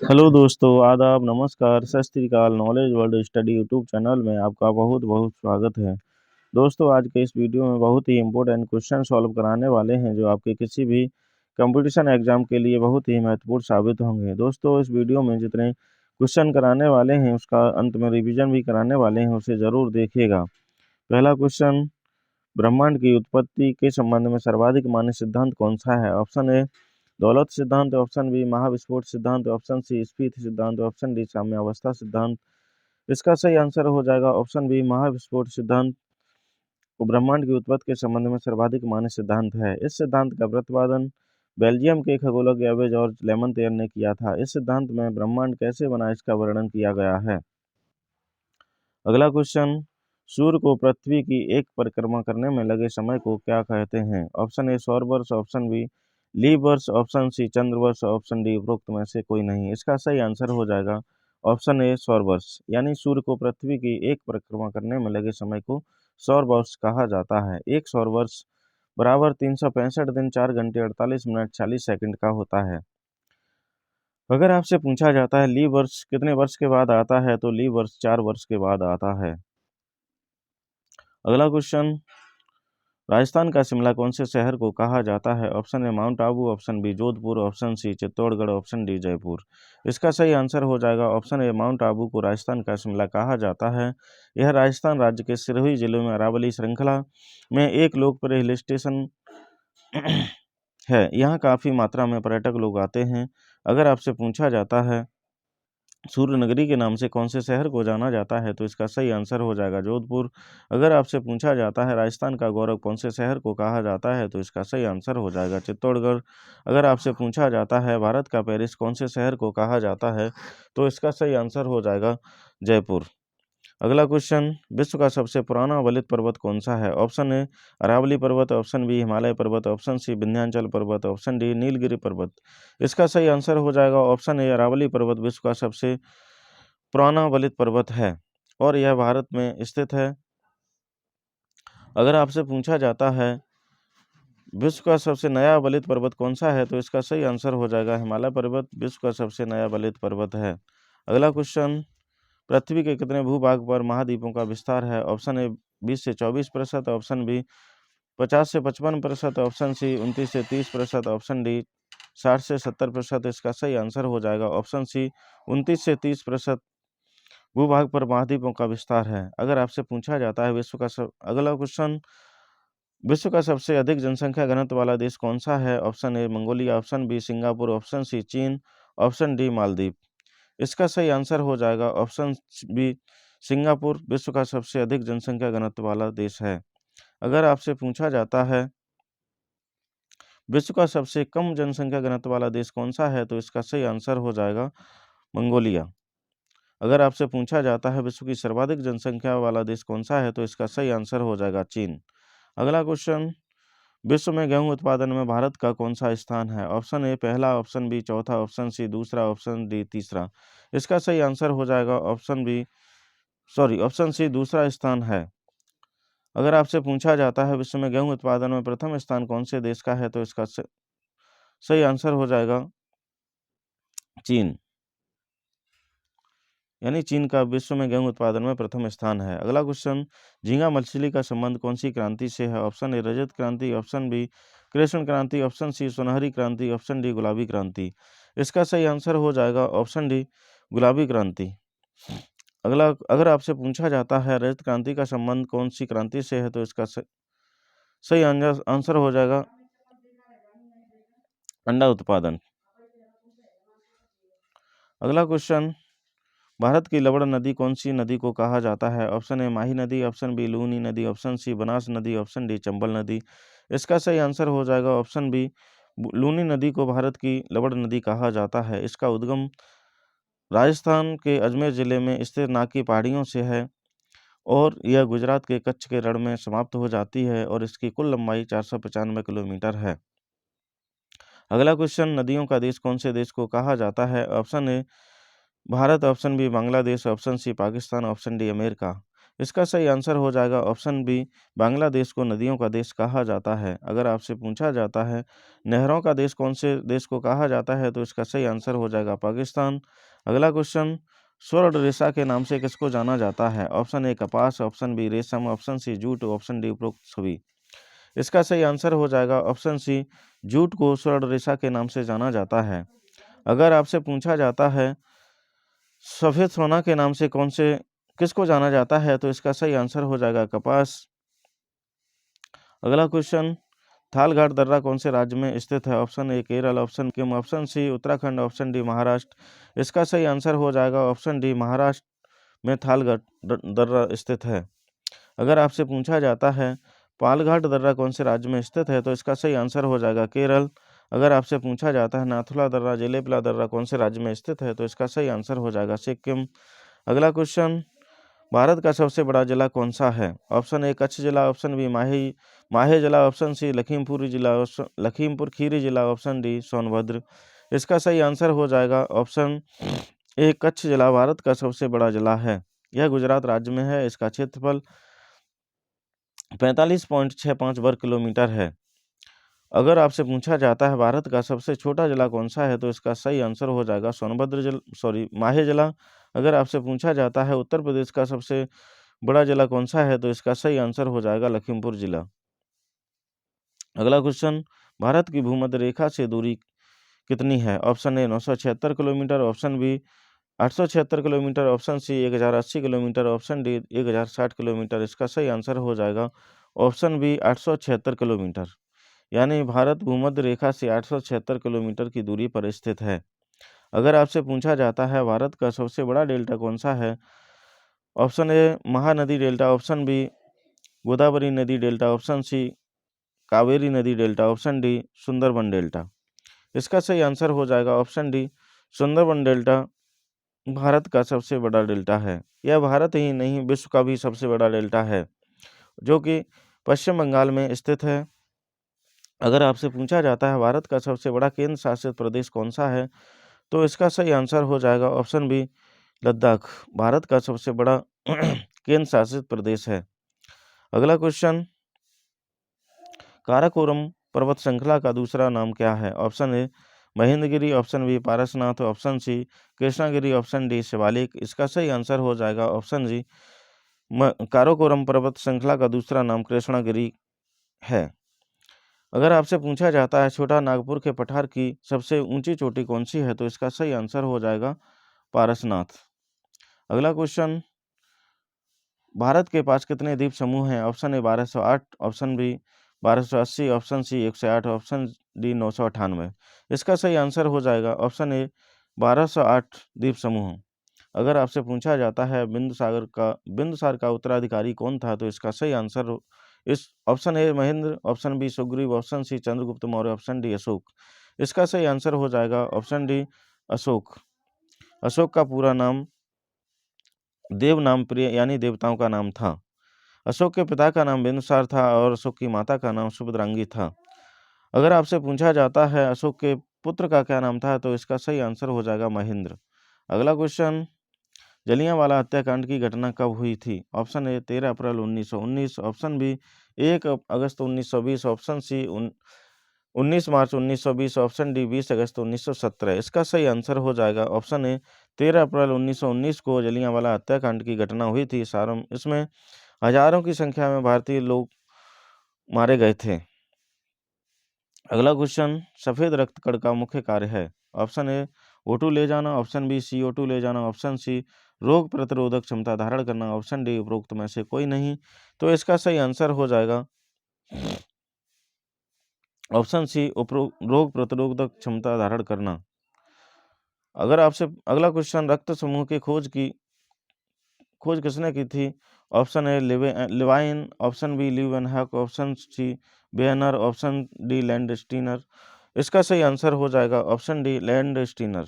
Hello दोस्तों, आदाब, नमस्कार, सत श्री अकाल। Knowledge world study YouTube channel में आपका बहुत बहुत स्वागत है। दोस्तों, आज के इस वीडियो में बहुत ही इंपॉर्टेंट क्वेश्चन सॉल्व कराने वाले हैं जो आपके किसी भी कंपटीशन एग्जाम के लिए बहुत ही महत्वपूर्ण साबित होंगे। दोस्तों, इस वीडियो में जितने क्वेश्चन कराने वाले हैं उसका अंत में रिवीजन भी कराने वाले हैं, उसे ज़रूर देखिएगा। पहला क्वेश्चन, ब्रह्मांड की उत्पत्ति के संबंध में सर्वाधिक मान्य सिद्धांत कौन सा है? ऑप्शन ए दौलत सिद्धांत, ऑप्शन बी महाविस्फोट सिद्धांत, ऑप्शन सी स्फीति सिद्धांत, ऑप्शन डी साम्यावस्था सिद्धांत। इसका सही आंसर हो जाएगा ऑप्शन बी महाविस्फोट सिद्धांत। को ब्रह्मांड की उत्पत्ति के संबंध में सर्वाधिक मान्य सिद्धांत है। इस सिद्धांत का प्रतिपादन बेल्जियम के खगोलज्ञ जॉर्ज लेमंतेयर ने किया था। इस सिद्धांत में ब्रह्मांड कैसे बना इसका वर्णन किया गया है। अगला क्वेश्चन, सूर्य को पृथ्वी की एक परिक्रमा करने में लगे समय को क्या कहते हैं? ऑप्शन ए सौर वर्ष, ऑप्शन बी लीप वर्ष, ऑप्शन सी चंद्र वर्ष, ऑप्शन डी उपरोक्त में से कोई नहीं। इसका सही आंसर हो जाएगा ऑप्शन ए सौर वर्ष। यानी सूर्य को पृथ्वी की एक परिक्रमा करने में लगे समय को सौर वर्ष कहा जाता है। एक सौर वर्ष बराबर 365 दिन 4 घंटे 48 मिनट 40 सेकंड का होता है। अगर आपसे पूछा जाता है लीप वर्ष कितने वर्ष के बाद आता है, तो लीप वर्ष 4 वर्ष के बाद आता है। अगला क्वेश्चन, राजस्थान का शिमला कौन से शहर को कहा जाता है? Option A mount Abu, option B Jodhpur, option C Chittorgarh, option D Jaipur. इसका सही आंसर हो जाएगा ऑप्शन ए माउंट आबू को राजस्थान का शिमला कहा जाता है। यह राजस्थान राज्य के सिरोही जिले में अरावली श्रृंखला में एक लोकप्रिय हिल स्टेशन है। यहाँ काफ़ी मात्रा में पर्यटक लोग आते हैं। अगर आपसे पूछा जाता है सूर्य नगरी के नाम से कौन से शहर को जाना जाता है, तो इसका सही आंसर हो जाएगा जोधपुर। अगर आपसे पूछा जाता है राजस्थान का गौरव कौन से शहर को कहा जाता है, तो इसका सही आंसर हो जाएगा चित्तौड़गढ़। अगर आपसे पूछा जाता है भारत का पेरिस कौन से शहर को कहा जाता है, तो इसका सही आंसर हो जाएगा जयपुर। अगला क्वेश्चन, विश्व का सबसे पुराना अवलित पर्वत कौन सा है? ऑप्शन ए अरावली पर्वत, ऑप्शन बी हिमालय पर्वत, ऑप्शन सी विंध्याचल पर्वत, ऑप्शन डी नीलगिरी पर्वत। इसका सही आंसर हो जाएगा ऑप्शन ए अरावली पर्वत विश्व का सबसे पुराना अवलित पर्वत है और यह भारत में स्थित है। अगर आपसे पूछा जाता है विश्व का सबसे नया अवलित पर्वत कौन सा है, तो इसका सही आंसर हो जाएगा हिमालय पर्वत विश्व का सबसे नया अवलित पर्वत है। अगला क्वेश्चन, पृथ्वी के कितने भूभाग पर महाद्वीपों का विस्तार है? ऑप्शन ए 20 से 24%, ऑप्शन बी 50 से 55%, ऑप्शन सी 29 से 30%, ऑप्शन डी 60 से 70%। इसका सही आंसर हो जाएगा ऑप्शन सी 29 से 30% भूभाग पर महाद्वीपों का विस्तार है। अगर आपसे पूछा जाता है अगला क्वेश्चन, विश्व का सबसे अधिक जनसंख्या घनत्व वाला देश कौन सा है? Option A Mongolia, option B Singapore, option C चीन, ऑप्शन डी मालदीव। इसका सही आंसर हो जाएगा ऑप्शन बी सिंगापुर विश्व का सबसे अधिक जनसंख्या घनत्व वाला देश है। अगर आपसे पूछा जाता है विश्व का सबसे कम जनसंख्या घनत्व वाला देश कौन सा है, तो इसका सही आंसर हो जाएगा मंगोलिया। अगर आपसे पूछा जाता है विश्व की सर्वाधिक जनसंख्या वाला देश कौन सा है, तो इसका सही आंसर हो जाएगा चीन। अगला क्वेश्चन, विश्व में गेहूं उत्पादन में भारत का कौन सा स्थान है? ऑप्शन ए पहला, ऑप्शन बी चौथा, ऑप्शन सी दूसरा, ऑप्शन डी तीसरा। इसका सही आंसर हो जाएगा ऑप्शन सी दूसरा स्थान है। अगर आपसे पूछा जाता है विश्व में गेहूं उत्पादन में प्रथम स्थान कौन से देश का है, तो इसका सही आंसर हो जाएगा चीन। यानी चीन का विश्व में गेहूं उत्पादन में प्रथम स्थान है। अगला क्वेश्चन, झींगा मछली का संबंध कौन सी क्रांति से है? ऑप्शन ए रजत क्रांति, ऑप्शन बी कृष्ण क्रांति, ऑप्शन सी सुनहरी क्रांति, ऑप्शन डी गुलाबी क्रांति। इसका सही आंसर हो जाएगा ऑप्शन डी गुलाबी क्रांति। अगला, अगर आपसे पूछा जाता है रजत क्रांति का संबंध कौन सी क्रांति से है, तो इसका सही आंसर हो जाएगा अंडा उत्पादन। अगला क्वेश्चन, भारत की लवण नदी कौन सी नदी को कहा जाता है? ऑप्शन ए माही नदी, ऑप्शन बी लूनी नदी, ऑप्शन सी बनास नदी, ऑप्शन डी चंबल नदी। इसका सही आंसर हो जाएगा ऑप्शन बी लूनी नदी को भारत की लवण नदी कहा जाता है। इसका उद्गम राजस्थान के अजमेर जिले में स्थित नाकी पहाड़ियों से है और यह गुजरात के कच्छ के रण में समाप्त हो जाती है और इसकी कुल लंबाई 495 किलोमीटर है। अगला क्वेश्चन, नदियों का देश कौन से देश को कहा जाता है? Option A Bharat, option B Bangladesh, option C Pakistan, option D America. इसका सही आंसर हो जाएगा ऑप्शन बी, बांग्लादेश को नदियों का देश कहा जाता है। अगर आपसे पूछा जाता है नहरों का देश कौन से देश को कहा जाता है, तो इसका सही आंसर हो जाएगा पाकिस्तान। अगला क्वेश्चन, स्वर्ण रेशा के नाम से किसको जाना जाता है? ऑप्शन ए कपास, ऑप्शन बी रेशम, option C jute, option D उपरोक्त सभी। इसका सही आंसर हो जाएगा ऑप्शन सी, जूट को स्वर्ण रेशा के नाम से जाना जाता है। अगर आपसे पूछा जाता है सफेद सोना के नाम से किसको जाना जाता है, तो इसका सही आंसर हो जाएगा कपास। अगला क्वेश्चन, थालघाट दर्रा कौन से राज्य में स्थित है? ऑप्शन ए केरल, ऑप्शन किम, option C Uttarakhand, option D Maharashtra. इसका सही आंसर हो जाएगा ऑप्शन डी, महाराष्ट्र में थालघाट दर्रा स्थित है। अगर आपसे पूछा जाता है पालघाट दर्रा कौन से राज्य में स्थित है, तो इसका सही आंसर हो जाएगा केरल। अगर आपसे पूछा जाता है नाथुला दर्रा, जेलेपला दर्रा कौन से राज्य में स्थित है, तो इसका सही आंसर हो जाएगा सिक्किम। अगला क्वेश्चन, भारत का सबसे बड़ा जिला कौन सा है? ऑप्शन ए कच्छ जिला, ऑप्शन बी माहे जिला, ऑप्शन सी लखीमपुर जिला, लखीमपुर खीरी जिला, ऑप्शन डी सोनभद्र। इसका सही आंसर हो जाएगा ऑप्शन ए कच्छ जिला भारत का सबसे बड़ा जिला है। यह गुजरात राज्य में है। इसका क्षेत्रफल 45.65 वर्ग किलोमीटर है। अगर आपसे पूछा जाता है भारत का सबसे छोटा जिला कौन सा है, तो इसका सही आंसर हो जाएगा माहे जिला। अगर आपसे पूछा जाता है उत्तर प्रदेश का सबसे बड़ा जिला कौन सा है, तो इसका सही आंसर हो जाएगा लखीमपुर जिला। अगला क्वेश्चन, भारत की भूमध्य रेखा से दूरी कितनी है? Option A 976 kilometre, option B 876 kilometre, option C 1080 kilometre, option D 1060 kilometre. इसका सही आंसर हो जाएगा ऑप्शन बी 876 किलोमीटर। यानी भारत भूमध्य रेखा से 876 किलोमीटर की दूरी पर स्थित है। अगर आपसे पूछा जाता है भारत का सबसे बड़ा डेल्टा कौन सा है? Option A Mahanadi delta, option B Godavari नदी डेल्टा, ऑप्शन सी कावेरी नदी delta, option D Sundarban delta. इसका सही आंसर हो जाएगा option D, Sundarban delta Bharat का सबसे बड़ा डेल्टा है। यह भारत ही नहीं विश्व का भी सबसे बड़ा डेल्टा है, जो कि पश्चिम बंगाल में स्थित है। अगर आपसे पूछा जाता है भारत का सबसे बड़ा केंद्र शासित प्रदेश कौन सा है, तो इसका सही आंसर हो जाएगा ऑप्शन बी, लद्दाख भारत का सबसे बड़ा केंद्र शासित प्रदेश है। अगला क्वेश्चन, काराकोरम पर्वत श्रृंखला का दूसरा नाम क्या है? Option A Mahendragiri, option B Parasnath, option C Krishnagiri, option D Shivalik. इसका सही आंसर हो जाएगा ऑप्शन जी, काराकोरम पर्वत श्रृंखला का दूसरा नाम कृष्णागिरी है। अगर आपसे पूछा जाता है छोटा नागपुर के पठार की सबसे ऊंची चोटी कौन सी है, तो इसका सही आंसर हो जाएगा पारसनाथ। अगला क्वेश्चन, भारत के पास कितने द्वीप समूह हैं? Option A 1208, option B 1280, option C 108, option D 998। इसका सही आंसर हो जाएगा ऑप्शन ए 1208 द्वीप समूह। अगर आपसे पूछा जाता है बिंदुसार का उत्तराधिकारी कौन था, तो इसका सही आंसर इस option A Mahendra, option B Sugriva, option C Chandragupta Maurya, option D Ashoka. इसका सही आंसर हो जाएगा ऑप्शन डी अशोक। अशोक का पूरा नाम देव नाम प्रिय यानी देवताओं का नाम था। अशोक के पिता का नाम बिंदुसार था और अशोक की माता का नाम सुभद्रांगी था। अगर आपसे पूछा जाता है अशोक के पुत्र का क्या नाम था, तो इसका सही आंसर हो जाएगा महेंद्र। अगला क्वेश्चन, जलियांवाला हत्याकांड की घटना कब हुई थी? ऑप्शन ए 13 अप्रैल 1919, ऑप्शन बी 1 अगस्त 1920, ऑप्शन सी 19 मार्च 1920, ऑप्शन डी 20 अगस्त 1917। इसका सही आंसर हो जाएगा ऑप्शन ए 13 अप्रैल 1919 को जलियांवाला हत्याकांड की घटना हुई थी। इसमें हजारों की संख्या में भारतीय लोग मारे गए थे। अगला क्वेश्चन, सफेद रक्त कण का मुख्य कार्य है? ऑप्शन ए O2 ले जाना, ऑप्शन बी CO2 ले जाना, ऑप्शन सी रोग प्रतिरोधक क्षमता धारण करना, ऑप्शन डी उपरोक्त में से कोई नहीं। तो इसका सही आंसर हो जाएगा ऑप्शन सी रोग प्रतिरोधक क्षमता धारण करना। अगर आपसे अगला क्वेश्चन, रक्त समूह की खोज किसने की थी? Option A Levine, option B Leeuwenhoek, option C Behner, option D Landsteiner. इसका सही आंसर हो जाएगा ऑप्शन डी लैंडस्टीनर,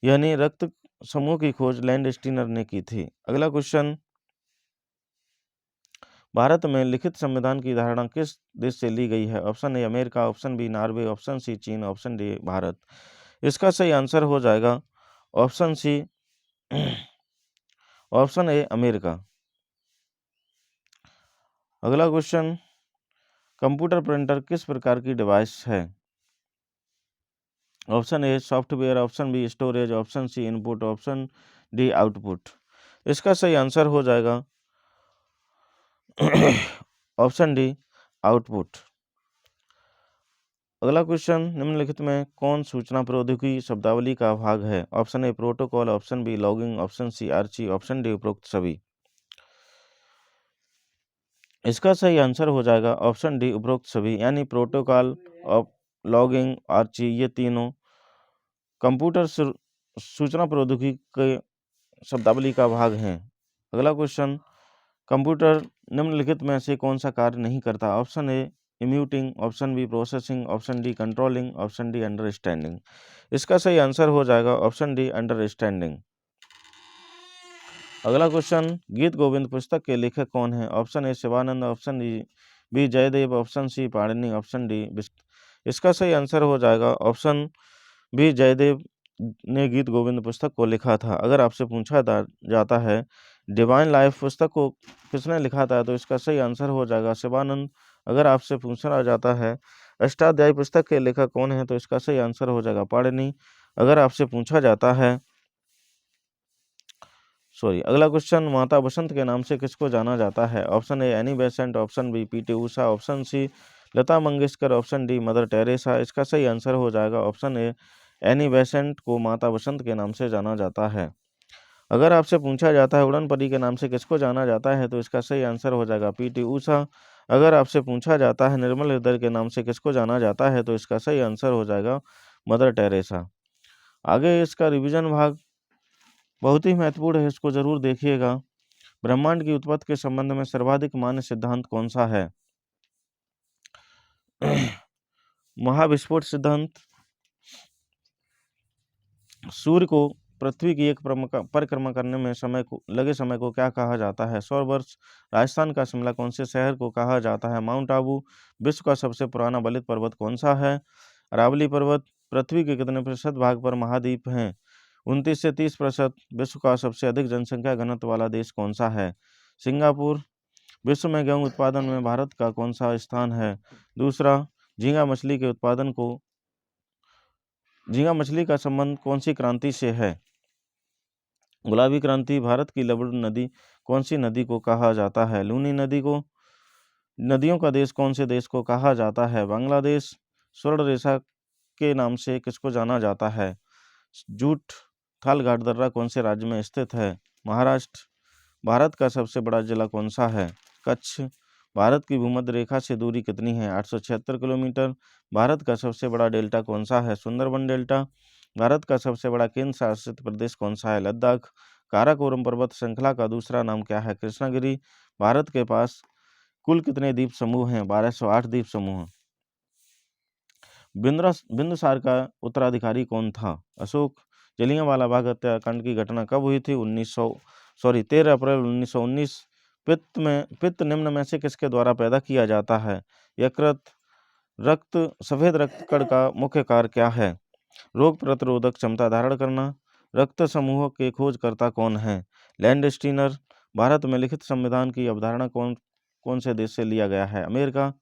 यानी रक्त समूह की खोज लैंडस्टीनर ने की थी। अगला क्वेश्चन, भारत में लिखित संविधान की धारणा किस देश से ली गई है? Option A America, option B Norway, option C चीन, ऑप्शन डी भारत। इसका सही आंसर हो जाएगा option C option A America. अगला क्वेश्चन, कंप्यूटर प्रिंटर किस प्रकार की डिवाइस है? Option A software, option B storage, option C input, option D output. इसका सही आंसर हो जाएगा ऑप्शन डी आउटपुट। अगला क्वेश्चन, निम्नलिखित में कौन सूचना प्रौद्योगिकी शब्दावली का भाग है? Option A protocol, option B logging, option C Archie, option D उपरोक्त सभी। इसका सही आंसर हो जाएगा ऑप्शन डी उपरोक्त सभी, यानी प्रोटोकॉल, लॉगिंग, आर्ची, ये तीनों कंप्यूटर सूचना प्रौद्योगिकी के शब्दावली का भाग हैं। अगला क्वेश्चन, कंप्यूटर निम्नलिखित में से कौन सा कार्य नहीं करता? ऑप्शन ए इम्यूटिंग, option B processing, option D controlling, option D understanding. इसका सही आंसर हो जाएगा ऑप्शन डी अंडरस्टैंडिंग। अगला क्वेश्चन, गीत गोविंद पुस्तक के लेखक कौन है? Option A Shivanand, option B Jayadev, option C Panini, option D बिस्ट। इसका सही आंसर हो जाएगा ऑप्शन बी जयदेव ने गीत गोविंद पुस्तक को लिखा था। अगर आपसे पूछा जाता है डिवाइन लाइफ पुस्तक को किसने लिखा था, तो इसका सही आंसर हो जाएगा शिवानंद। अगर आपसे पूछा जाता है अष्टाध्यायी पुस्तक के लेखक कौन है, तो इसका सही आंसर हो जाएगा पाणिनि। अगर आपसे पूछा जाता है अगला क्वेश्चन, माता बसंत के नाम से किसको जाना जाता है? Option A Annie Besant, option B P T Usha, option C Lata Mangeshkar, option D Mother Teresa. इसका सही आंसर हो जाएगा ऑप्शन ए एनी बेसेंट को माता बसंत के नाम से जाना जाता है। अगर आपसे पूछा जाता है उड़न परी के नाम से किसको जाना जाता है, तो इसका सही आंसर हो जाएगा पीटी उषा। अगर आपसे पूछा जाता है निर्मल हृदय के नाम से किसको जाना जाता है, तो इसका सही आंसर हो जाएगा मदर टेरेसा। आगे इसका रिवीजन भाग बहुत ही महत्वपूर्ण है, इसको जरूर देखिएगा। ब्रह्मांड की उत्पत्ति के संबंध में सर्वाधिक मान्य सिद्धांत कौन सा है? महाविस्फोट सिद्धांत। सूर्य को पृथ्वी की एक परिक्रमा करने में लगे समय को क्या कहा जाता है? 100 वर्ष। राजस्थान का शिमला कौन से शहर को कहा जाता है? माउंट आबू। विश्व का सबसे पुराना बलित पर्वत कौन सा है? अरावली पर्वत। पृथ्वी के कितने प्रतिशत भाग पर महाद्वीप हैं? 29 से 30%। विश्व का सबसे अधिक जनसंख्या घनत्व वाला देश कौन सा है? सिंगापुर। विश्व में गेहूं उत्पादन में भारत का कौन सा स्थान है? दूसरा। झींगा मछली का संबंध कौन सी क्रांति से है? गुलाबी क्रांति। भारत की लवण नदी कौन सी नदी को कहा जाता है? लूनी नदी को। नदियों का देश कौन से देश को कहा जाता है? बांग्लादेश। स्वर्ण रेखा के नाम से किसको जाना जाता है? जूट। थालघाट दर्रा कौन से राज्य में स्थित है? महाराष्ट्र। भारत का सबसे बड़ा जिला कौन सा है? कच्छ। भारत की भूमध्य रेखा से दूरी कितनी है? 876 किलोमीटर। भारत का सबसे बड़ा डेल्टा कौन सा है? सुंदरबन डेल्टा। भारत का सबसे बड़ा केंद्र शासित प्रदेश कौन सा है? लद्दाख। काराकोरम पर्वत श्रृंखला का दूसरा नाम क्या है? कृष्णागिरी। भारत के पास कुल कितने द्वीप समूह हैं? 1208 द्वीप समूह। बिंदुसार का उत्तराधिकारी कौन था? अशोक। जलियांवाला बाग हत्याकांड की घटना कब हुई थी? 13 अप्रैल 1919। पित्त निम्न में से किसके द्वारा पैदा किया जाता है? यकृत। सफेद रक्त कण का मुख्य कार्य क्या है? रोग प्रतिरोधक क्षमता धारण करना। रक्त समूह के खोजकर्ता कौन है? लैंडस्टीनर। भारत में लिखित संविधान की अवधारणा कौन से देश से लिया गया है? अमेरिका।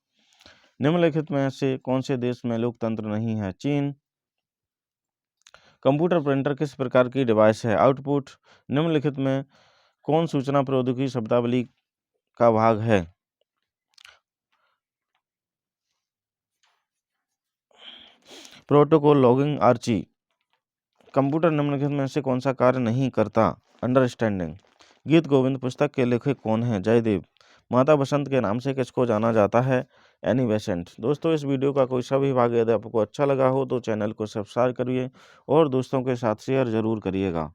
निम्नलिखित में से कौन से देश में लोकतंत्र नहीं है? चीन। कंप्यूटर प्रिंटर किस प्रकार की डिवाइस है? आउटपुट। निम्नलिखित में कौन सूचना प्रौद्योगिकी शब्दावली का भाग है? Protocol, logging, Archie. कंप्यूटर निम्नलिखित में से कौन सा कार्य नहीं करता? अंडरस्टैंडिंग। गीत गोविंद पुस्तक के लेखक कौन है? जयदेव। माता बसंत के नाम से किसको जाना जाता है? Annie Besant. दोस्तों, इस वीडियो का कोई सा भी भाग यदि आपको अच्छा लगा हो तो चैनल को सब्सक्राइब करिए और दोस्तों के साथ शेयर जरूर करिएगा।